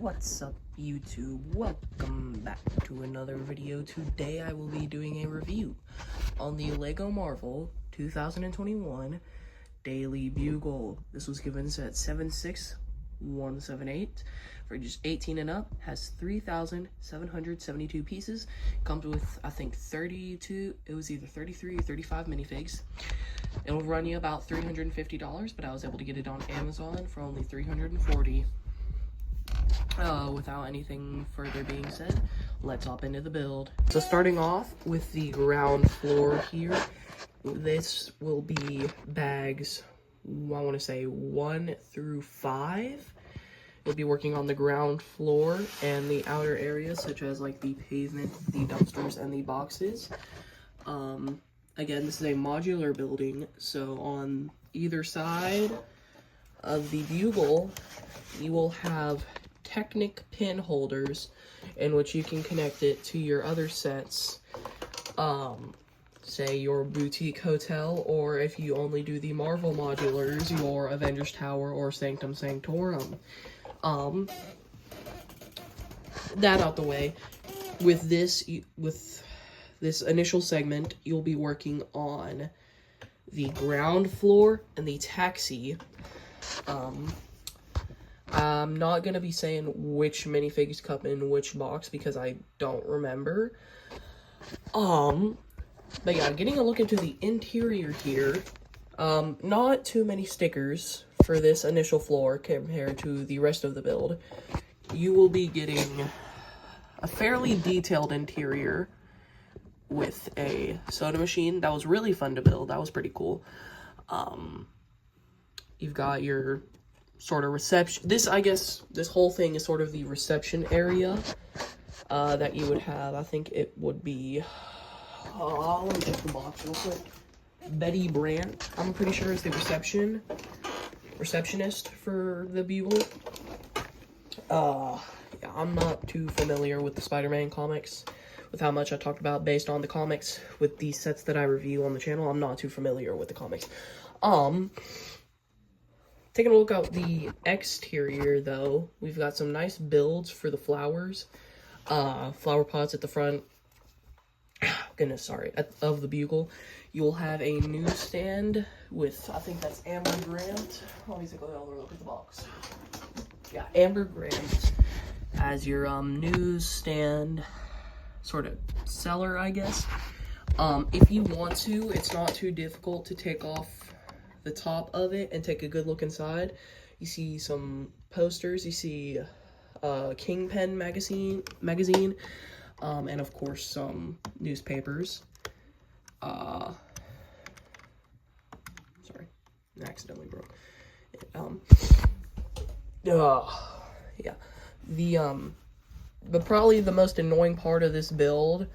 What's up, YouTube? Welcome back to another video. Today I will be doing a review on the LEGO Marvel 2021 Daily Bugle. This was given at 76178 for just 18 and up. Has 3,772 pieces. Comes with, I think, 32, it was either 33 or 35 minifigs. It'll run you about $350, but I was able to get it on Amazon for only $340. Without anything further being said, let's hop into the build. So starting off with the ground floor here, this will be bags, I want to say 1 through 5. You'll be working on the ground floor and the outer areas, such as like the pavement, the dumpsters, and the boxes. Again, this is a modular building, so on either side of the bugle, you will have Technic pin holders in which you can connect it to your other sets, say your boutique hotel, or if you only do the Marvel modulars, your Avengers Tower or Sanctum Sanctorum. That out the way, with this initial segment, you'll be working on the ground floor and the taxi. I'm not going to be saying which minifigs come in which box because I don't remember. But yeah, getting a look into the interior here, not too many stickers for this initial floor compared to the rest of the build. You will be getting a fairly detailed interior with a soda machine. That was really fun to build. That was pretty cool. You've got your sort of reception. This, I guess, this whole thing is sort of the reception area that you would have. I think it would be, let me check the box real quick. Betty Brant, I'm pretty sure, is the receptionist for the bugle. Yeah, I'm not too familiar with the Spider-Man comics, with how much I talked about based on the comics. With the sets that I review on the channel, I'm not too familiar with the comics. Taking a look at the exterior, though, we've got some nice builds for the flowers. Flower pots at the front. Of the bugle. You will have a newsstand with, I think that's Amber Grant. Let me take a look at the box. Yeah, Amber Grant as your newsstand sort of seller, I guess. If you want to, it's not too difficult to take off the top of it and take a good look inside. You see some posters, you see Kingpin magazine, and of course some newspapers. Sorry, I accidentally broke it. Yeah, but probably the most annoying part of this build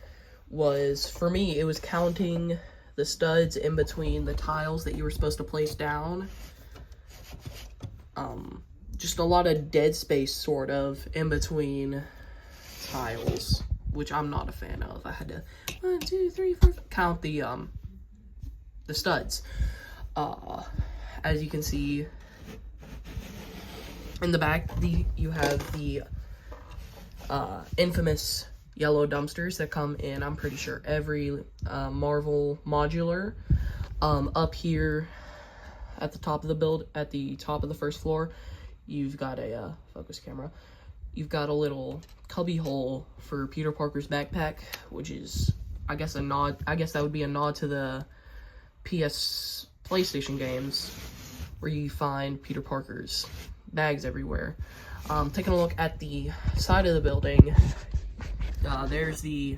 was, for me, it was counting the studs in between the tiles that you were supposed to place down. Just a lot of dead space, sort of, in between tiles, which I'm not a fan of. I had to 1, 2, 3, 4 count the studs. As you can see in the back, you have the infamous yellow dumpsters that come in, I'm pretty sure, every Marvel modular. Up here at the top of the build, at the top of the first floor, you've got a focus camera. You've got a little cubby hole for Peter Parker's backpack, which is, I guess, a nod. I guess that would be a nod to the PlayStation games, where you find Peter Parker's bags everywhere. Taking a look at the side of the building, there's the,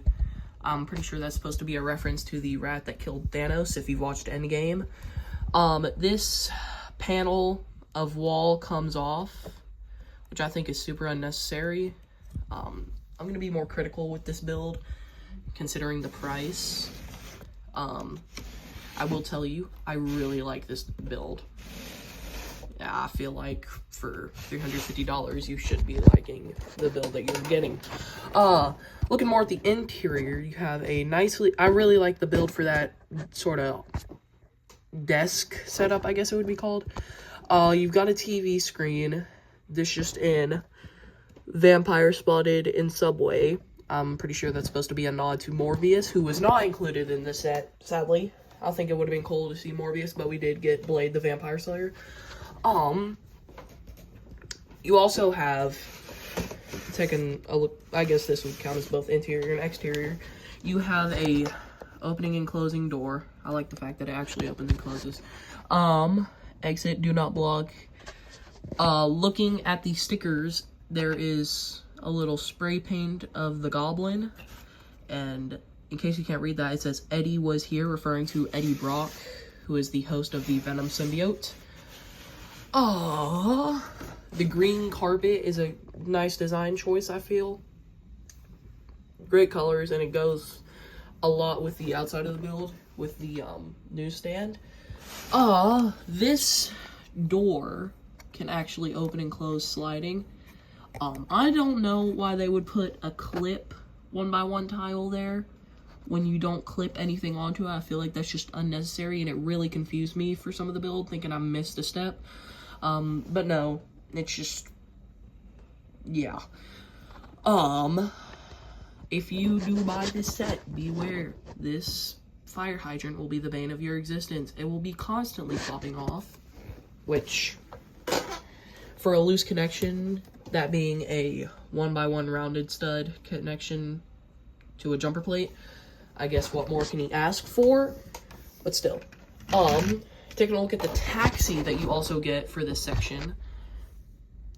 I'm pretty sure that's supposed to be a reference to the rat that killed Thanos, if you've watched Endgame. This panel of wall comes off, which I think is super unnecessary. I'm going to be more critical with this build, considering the price. I will tell you, I really like this build. Yeah, I feel like for $350, you should be liking the build that you're getting. Looking more at the interior, you have a I really like the build for that sort of desk setup, I guess it would be called. You've got a TV screen. This just in. vampire spotted in Subway. I'm pretty sure that's supposed to be a nod to Morbius, who was not included in this set, sadly. I think it would have been cool to see Morbius, but we did get Blade the Vampire Slayer. You also have, taking a look, I guess this would count as both interior and exterior. You have a opening and closing door. I like the fact that it actually opens and closes. Exit, do not block. Looking at the stickers, there is a little spray paint of the Goblin, and in case you can't read that, it says Eddie was here, referring to Eddie Brock, who is the host of the Venom symbiote. The green carpet is a nice design choice, I feel. Great colors, and it goes a lot with the outside of the build, with the newsstand. This door can actually open and close sliding. I don't know why they would put a clip 1x1 tile there when you don't clip anything onto it. I feel like that's just unnecessary, and it really confused me for some of the build, thinking I missed a step. But no, it's just, yeah. If you do buy this set, beware. This fire hydrant will be the bane of your existence. It will be constantly popping off, which, for a loose connection, that being a 1x1 rounded stud connection to a jumper plate, I guess what more can you ask for? But still, taking a look at the taxi that you also get for this section,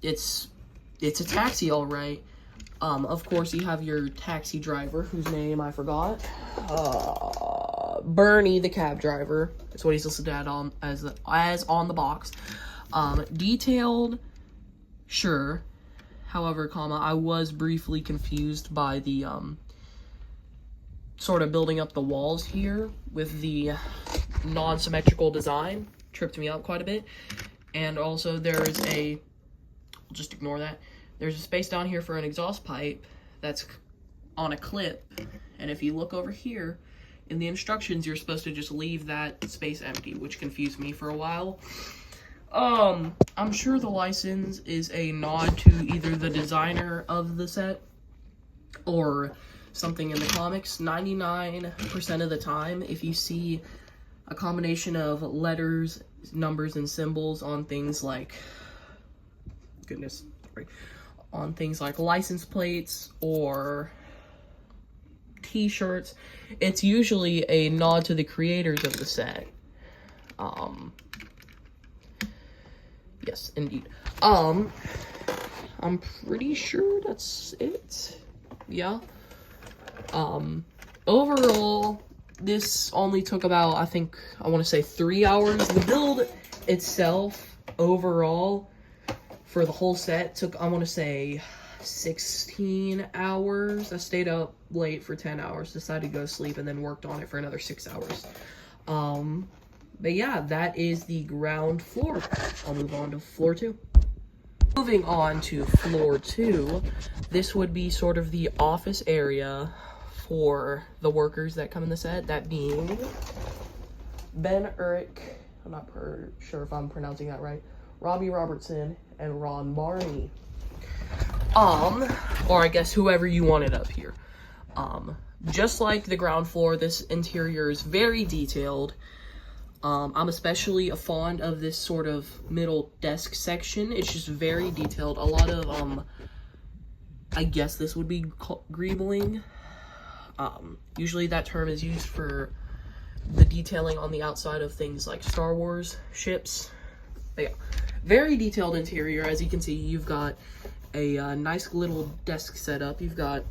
it's a taxi, all right. Of course, you have your taxi driver, whose name I forgot. Bernie, the cab driver. That's what he's listed on as on the box. Detailed, sure. However, I was briefly confused by the sort of building up the walls here with the non-symmetrical design. Tripped me up quite a bit. And also there is a, just ignore that. There's a space down here for an exhaust pipe that's on a clip. And if you look over here, in the instructions, you're supposed to just leave that space empty, which confused me for a while. I'm sure the license is a nod to either the designer of the set or something in the comics. 99% of the time, if you see a combination of letters, numbers, and symbols on things like, on things like license plates or t-shirts, it's usually a nod to the creators of the set. Yes, indeed. I'm pretty sure that's it. Yeah. Overall, this only took about, I want to say 3 hours. The build itself, overall, for the whole set, took, I want to say, 16 hours. I stayed up late for 10 hours, decided to go to sleep, and then worked on it for another 6 hours. But yeah, that is the ground floor. I'll move on to floor 2. Moving on to floor 2, this would be sort of the office area for the workers that come in the set, that being Ben Urich, I'm not sure if I'm pronouncing that right, Robbie Robertson, and Ron Barney. Or I guess whoever you wanted up here. Just like the ground floor, this interior is very detailed. I'm especially fond of this sort of middle desk section. It's just very detailed. A lot of, I guess this would be greebling. Usually that term is used for the detailing on the outside of things like Star Wars ships. But yeah, very detailed interior. As you can see, you've got a nice little desk setup. You've got,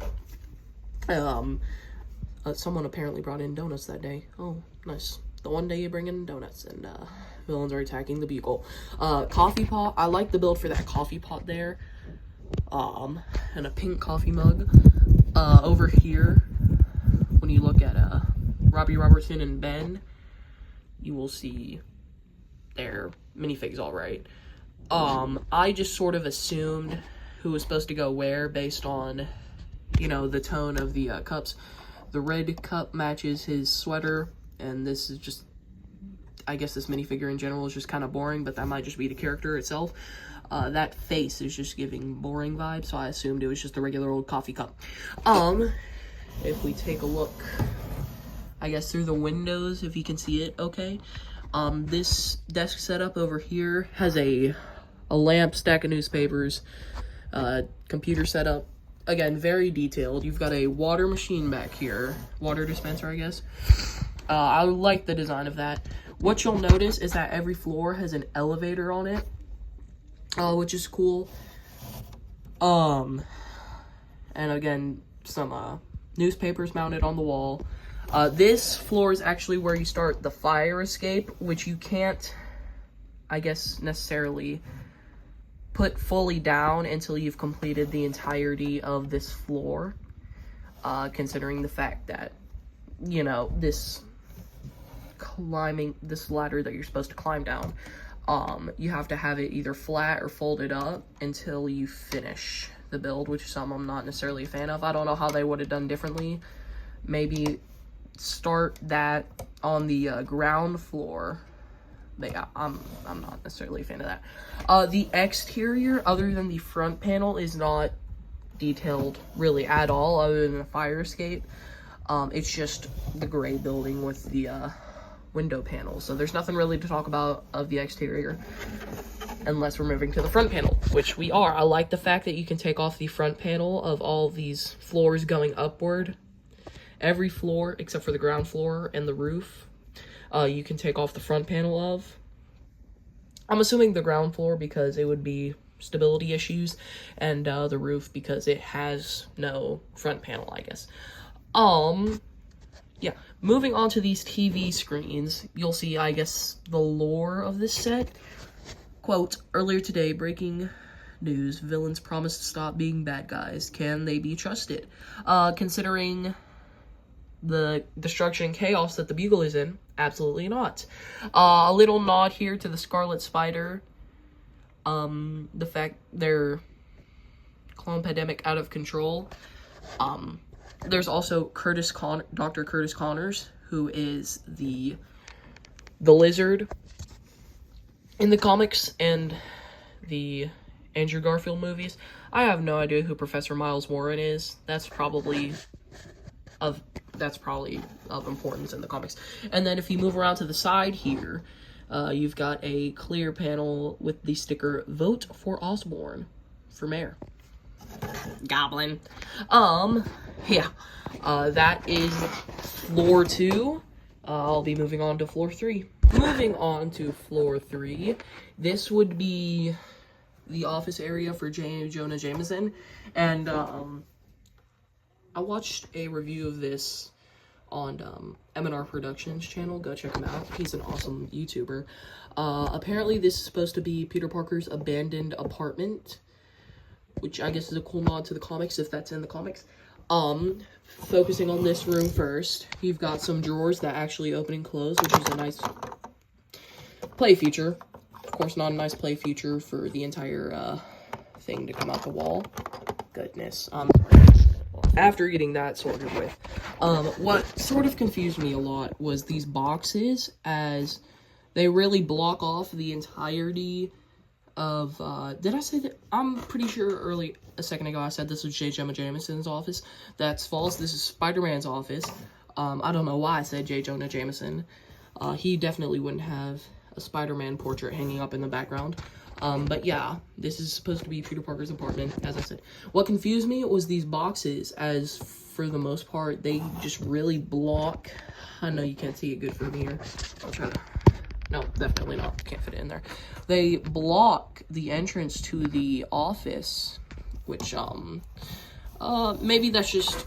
someone apparently brought in donuts that day. Oh, nice. The one day you bring in donuts, and villains are attacking the Bugle. Coffee pot. I like the build for that coffee pot there. And a pink coffee mug. Over here, when you look at Robbie Robertson and Ben, you will see their minifigs, all right. I just sort of assumed who was supposed to go where based on, you know, the tone of the cups. The red cup matches his sweater. And this is just, I guess this minifigure in general is just kind of boring, but that might just be the character itself. That face is just giving boring vibes, so I assumed it was just a regular old coffee cup. If we take a look, I guess through the windows, if you can see it, okay. This desk setup over here has a lamp, stack of newspapers, computer setup. Again, very detailed. You've got a water machine back here, water dispenser, I guess. I like the design of that. What you'll notice is that every floor has an elevator on it, which is cool. And again, some newspapers mounted on the wall. This floor is actually where you start the fire escape, which you can't, I guess, necessarily put fully down until you've completed the entirety of this floor, considering the fact that, you know, this ladder that you're supposed to climb down, you have to have it either flat or folded up until you finish the build, which is something I'm not necessarily a fan of. I don't know how they would have done differently. Maybe start that on the ground floor. But yeah, I'm not necessarily a fan of that. The exterior, other than the front panel, is not detailed really at all, other than the fire escape. It's just the gray building with the window panels. So there's nothing really to talk about of the exterior, unless we're moving to the front panel, which we are. I like the fact that you can take off the front panel of all these floors going upward. Every floor, except for the ground floor and the roof, you can take off the front panel of. I'm assuming the ground floor because it would be stability issues, and the roof because it has no front panel, I guess. Yeah, moving on to these TV screens, you'll see, I guess, the lore of this set. Quote, earlier today, breaking news, villains promise to stop being bad guys. Can they be trusted? Considering the destruction and chaos that the Bugle is in, absolutely not. A little nod here to the Scarlet Spider. The fact their clone pandemic out of control. There's also Dr. Curtis Connors, who is the Lizard in the comics and the Andrew Garfield movies. I have no idea who Professor Miles Warren is. That's probably of importance in the comics. And then if you move around to the side here, you've got a clear panel with the sticker "Vote for Osborn" for mayor. Goblin. Yeah. That is floor 2. I'll be moving on to floor 3. Moving on to floor 3, this would be the office area for J. Jonah Jameson, and I watched a review of this on M&R Productions channel. Go check him out. He's an awesome YouTuber. Apparently this is supposed to be Peter Parker's abandoned apartment, which I guess is a cool nod to the comics, if that's in the comics. Focusing on this room first, you've got some drawers that actually open and close, which is a nice play feature. Of course, not a nice play feature for the entire thing to come out the wall. Goodness. After getting that sorted with, what sort of confused me a lot was these boxes, as they really block off the entirety of, did I say that? I'm pretty sure a second ago I said this was J. Jonah Jameson's office. That's false. This is Spider-Man's office. I don't know why I said J. Jonah Jameson. He definitely wouldn't have a Spider-Man portrait hanging up in the background. But yeah, this is supposed to be Peter Parker's apartment, as I said. What confused me was these boxes, as for the most part, they just really block. I know you can't see it good from here. I'll try to. No, definitely not. Can't fit it in there. They block the entrance to the office, which, maybe that's just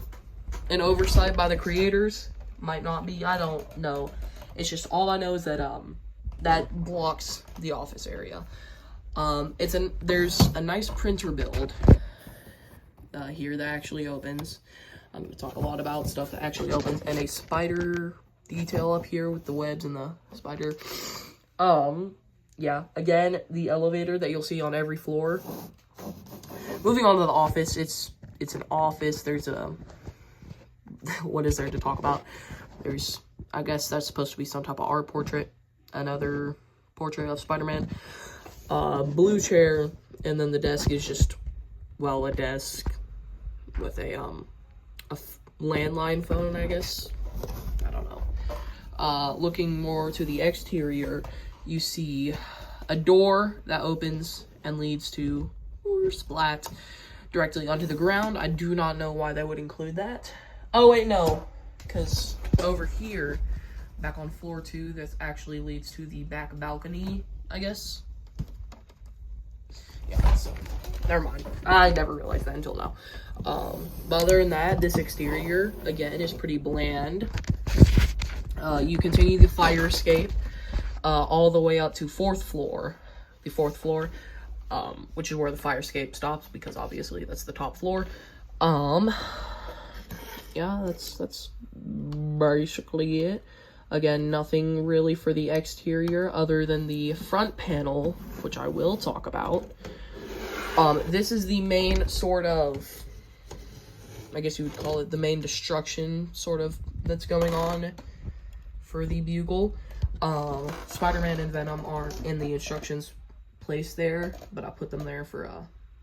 an oversight by the creators. Might not be. I don't know. It's just, all I know is that, that blocks the office area. There's a nice printer build, here that actually opens. I'm going to talk a lot about stuff that actually opens, and a spider detail up here with the webs and the spider. Yeah, again, the elevator that you'll see on every floor. Moving on to the office, it's an office. There's a, what is there to talk about? There's, I guess that's supposed to be some type of art portrait, another portrait of Spider-Man. Blue chair, And then the desk is just, well, a desk with a landline phone, I guess. I don't know. Looking more to the exterior, you see a door that opens and leads to splat directly onto the ground. I do not know why they would include that. Oh wait, no, because over here, back on floor 2, this actually leads to the back balcony, I guess. Yeah, so never mind. I never realized that until now. But other than that, this exterior again is pretty bland. You continue the fire escape all the way up to 4th floor. The 4th floor, which is where the fire escape stops, because obviously that's the top floor. Yeah, that's basically it. Again, nothing really for the exterior other than the front panel, which I will talk about. This is the main sort of, I guess you would call it the main destruction sort of that's going on for the Bugle. Spider-Man and Venom aren't in the instructions placed there, but I put them there for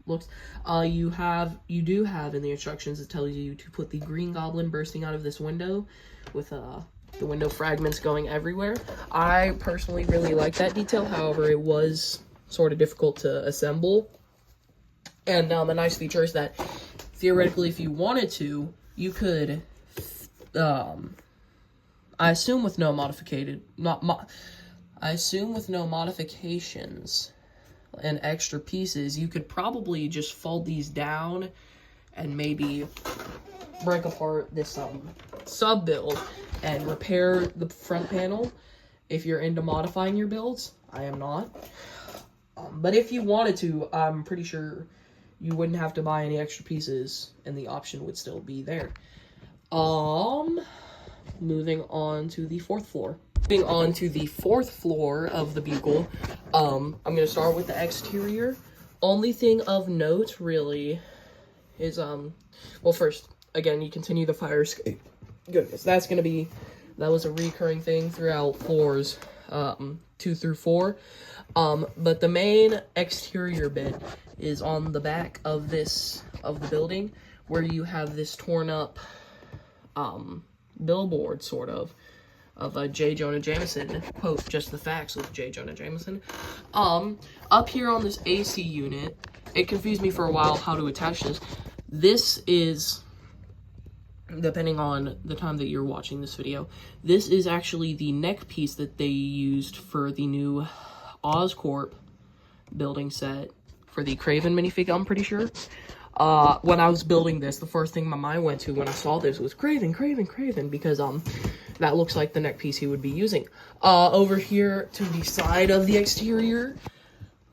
looks. You do have in the instructions, it tells you to put the Green Goblin bursting out of this window with the window fragments going everywhere. I personally really like that detail. However, it was sort of difficult to assemble. And a nice feature is that theoretically, if you wanted to, you could, I assume with no modifications and extra pieces, you could probably just fold these down and maybe break apart this sub build and repair the front panel if you're into modifying your builds. I am not. But if you wanted to, I'm pretty sure you wouldn't have to buy any extra pieces and the option would still be there. Moving on to the 4th floor. Moving on to the 4th floor of the Bugle, I'm going to start with the exterior. Only thing of note, really, is, well, first, again, you continue the fire escape. Goodness, that was a recurring thing throughout floors 2 through 4. But the main exterior bit is on the back of the building, where you have this torn up, billboard, sort of a J. Jonah Jameson quote, just the facts with J. Jonah Jameson. Up here on this AC unit, it confused me for a while how to attach this. This is, depending on the time that you're watching this video, this is actually the neck piece that they used for the new Oscorp building set for the Kraven minifig, I'm pretty sure. When I was building this, the first thing my mind went to when I saw this was Kraven, because, that looks like the neck piece he would be using. Over here to the side of the exterior,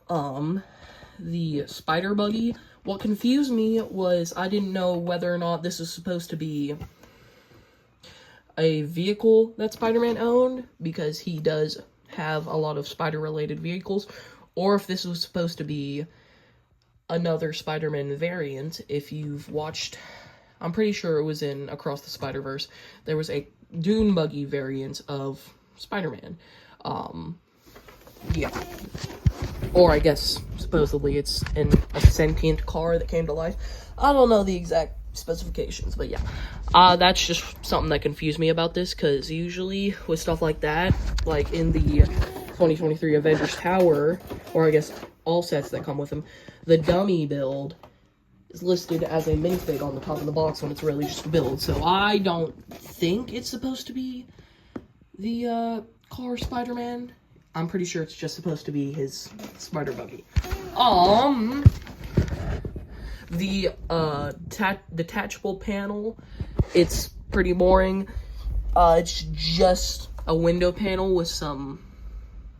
the spider buggy. What confused me was I didn't know whether or not this was supposed to be a vehicle that Spider-Man owned, because he does have a lot of spider-related vehicles, or if this was supposed to be another Spider-Man variant. If you've watched, I'm pretty sure it was in Across the Spider-Verse, there was a dune buggy variant of Spider-Man. Yeah. Or I guess, supposedly, it's in a sentient car that came to life. I don't know the exact specifications, but yeah. That's just something that confused me about this, because usually with stuff like that, like in the 2023 Avengers Tower, or I guess all sets that come with them, the dummy build is listed as a minifig on the top of the box when it's really just a build. So I don't think it's supposed to be the car Spider-Man. I'm pretty sure it's just supposed to be his spider buggy. The detachable panel, it's pretty boring. It's just a window panel with some,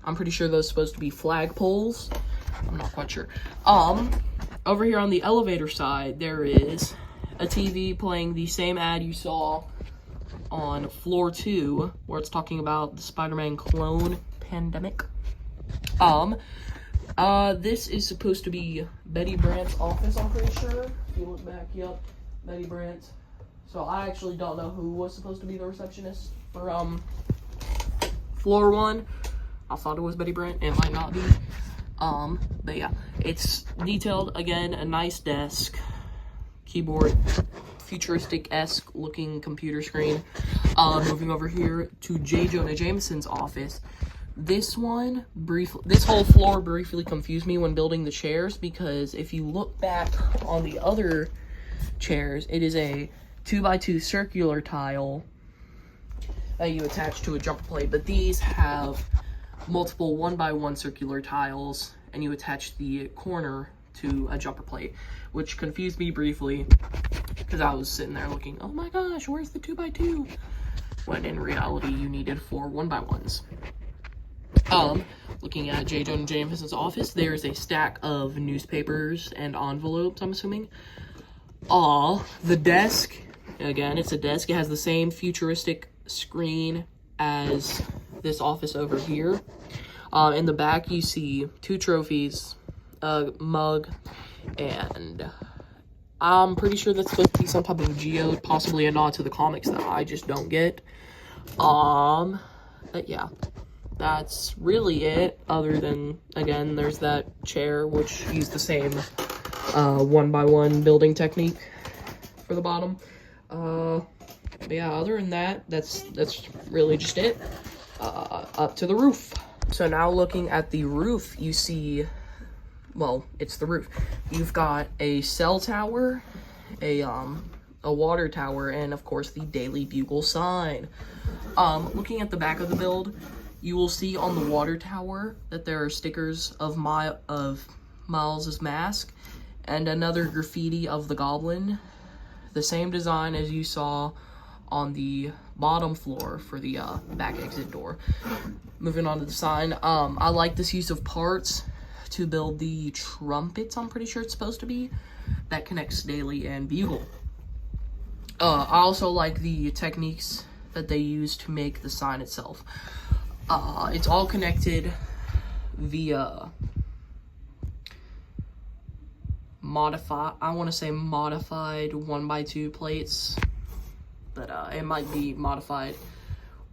I'm pretty sure those are supposed to be flagpoles. I'm not quite sure. Over here on the elevator side, there is a TV playing the same ad you saw on floor 2, where it's talking about the Spider-Man clone pandemic. This is supposed to be Betty Brant's office, I'm pretty sure. If you look back, yep, Betty Brant. So I actually don't know who was supposed to be the receptionist for, floor 1. I thought it was Betty Brant. It might not be. But yeah, It's detailed, again, a nice desk, keyboard, futuristic-esque looking computer screen. Moving over here to J. Jonah Jameson's office. This whole floor briefly confused me when building the chairs, because if you look back on the other chairs, it is a 2x2 circular tile that you attach to a jumper plate, but these have multiple 1x1 circular tiles, and you attach the corner to a jumper plate, which confused me briefly, because I was sitting there looking, oh my gosh, where's the 2x2? When in reality, you needed 4 1x1s. Looking at J. Jonah Jameson's office, there's a stack of newspapers and envelopes, I'm assuming. The desk, again, it's a desk. It has the same futuristic screen as this office over here. In the back, you see 2 trophies, a mug, and I'm pretty sure that's supposed to be some type of geode, possibly a nod to the comics that I just don't get. But yeah, that's really it, other than, again, there's that chair, which used the same 1x1 building technique for the bottom. But yeah, other than that, that's really just it. Up to the roof. So now looking at the roof, you see, well, it's the roof. You've got a cell tower, a water tower, and of course the Daily Bugle sign. Looking at the back of the build, you will see on the water tower that there are stickers of Miles' mask and another graffiti of the goblin. The same design as you saw on the bottom floor for the back exit door. Moving on to the sign, I like this use of parts to build the trumpets, I'm pretty sure it's supposed to be, that connects Daily and Bugle. I also like the techniques that they use to make the sign itself. It's all connected via modified 1x2 plates, but it might be modified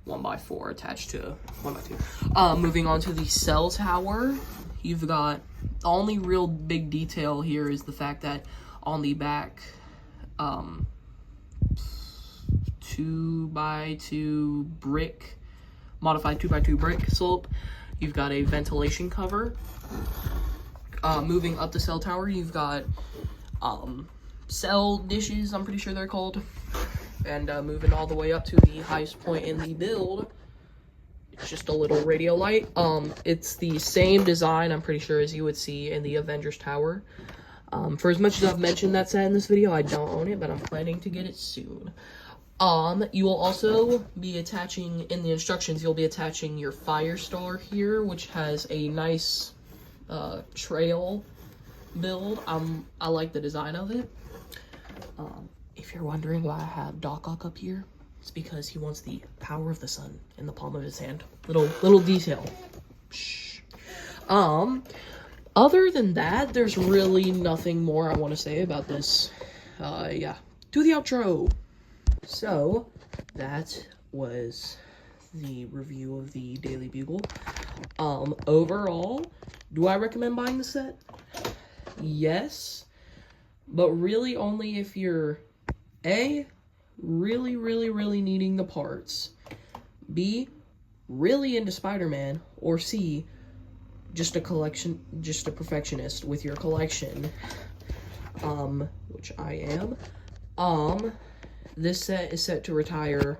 1x4 attached to 1x2. Moving on to the cell tower, you've got, the only real big detail here is the fact that on the back 2x2 brick, modified 2x2 brick slope, you've got a ventilation cover. Moving up the cell tower, you've got cell dishes, I'm pretty sure they're called. And moving all the way up to the highest point in the build, it's just a little radio light. It's the same design, I'm pretty sure, as you would see in the Avengers Tower. For as much as I've mentioned that set in this video, I don't own it, but I'm planning to get it soon. You will also be attaching, in the instructions, you'll be attaching your fire star here, which has a nice trail build. I like the design of it. If you're wondering why I have Doc Ock up here, it's because he wants the power of the sun in the palm of his hand. Little detail. Shh. Other than that, there's really nothing more I want to say about this. Yeah. To the outro. So, that was the review of the Daily Bugle. Overall, do I recommend buying the set? Yes, but really only if you're A, really needing the parts, B, really into Spider-Man, or C, just a perfectionist with your collection, which I am. This set is set to retire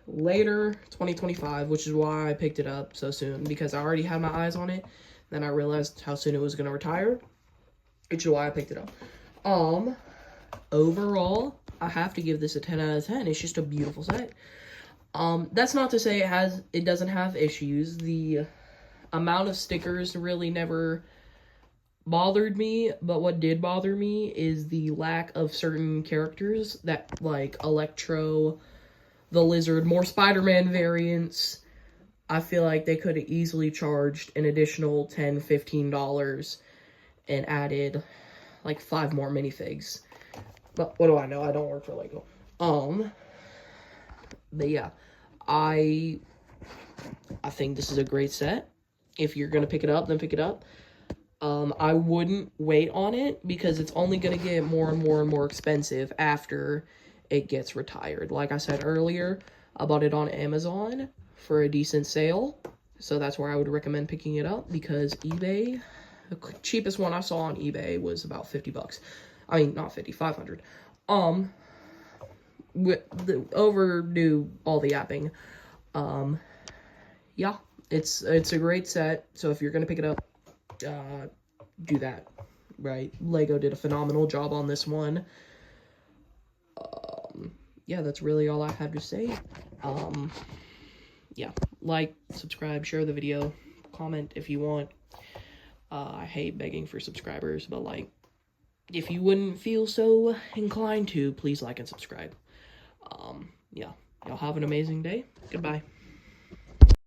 later 2025, which is why I picked it up so soon, because I already had my eyes on it. Then I realized how soon it was going to retire, which is why I picked it up. Overall, I have to give this a 10 out of 10. It's just a beautiful set. That's not to say it doesn't have issues. The amount of stickers really never bothered me, but what did bother me is the lack of certain characters, that like Electro, the Lizard, more Spider-Man variants. I feel like they could have easily charged an additional $10, $15 and added like 5 more minifigs. But what do I know? I don't work for Lego. But yeah, I think this is a great set. If you're gonna pick it up, then pick it up. I wouldn't wait on it because it's only going to get more and more and more expensive after it gets retired. Like I said earlier, I bought it on Amazon for a decent sale, so that's where I would recommend picking it up, because eBay, the cheapest one I saw on eBay was about 50 bucks. I mean, not 50, 500. Overdue all the yapping. Yeah, it's a great set, so if you're going to pick it up, do that, right? Lego did a phenomenal job on this one. Yeah, that's really all I have to say. Yeah, like, subscribe, share the video, comment if you want. I hate begging for subscribers, but, like, if you wouldn't feel so inclined to, please like and subscribe. Yeah, y'all have an amazing day. Goodbye.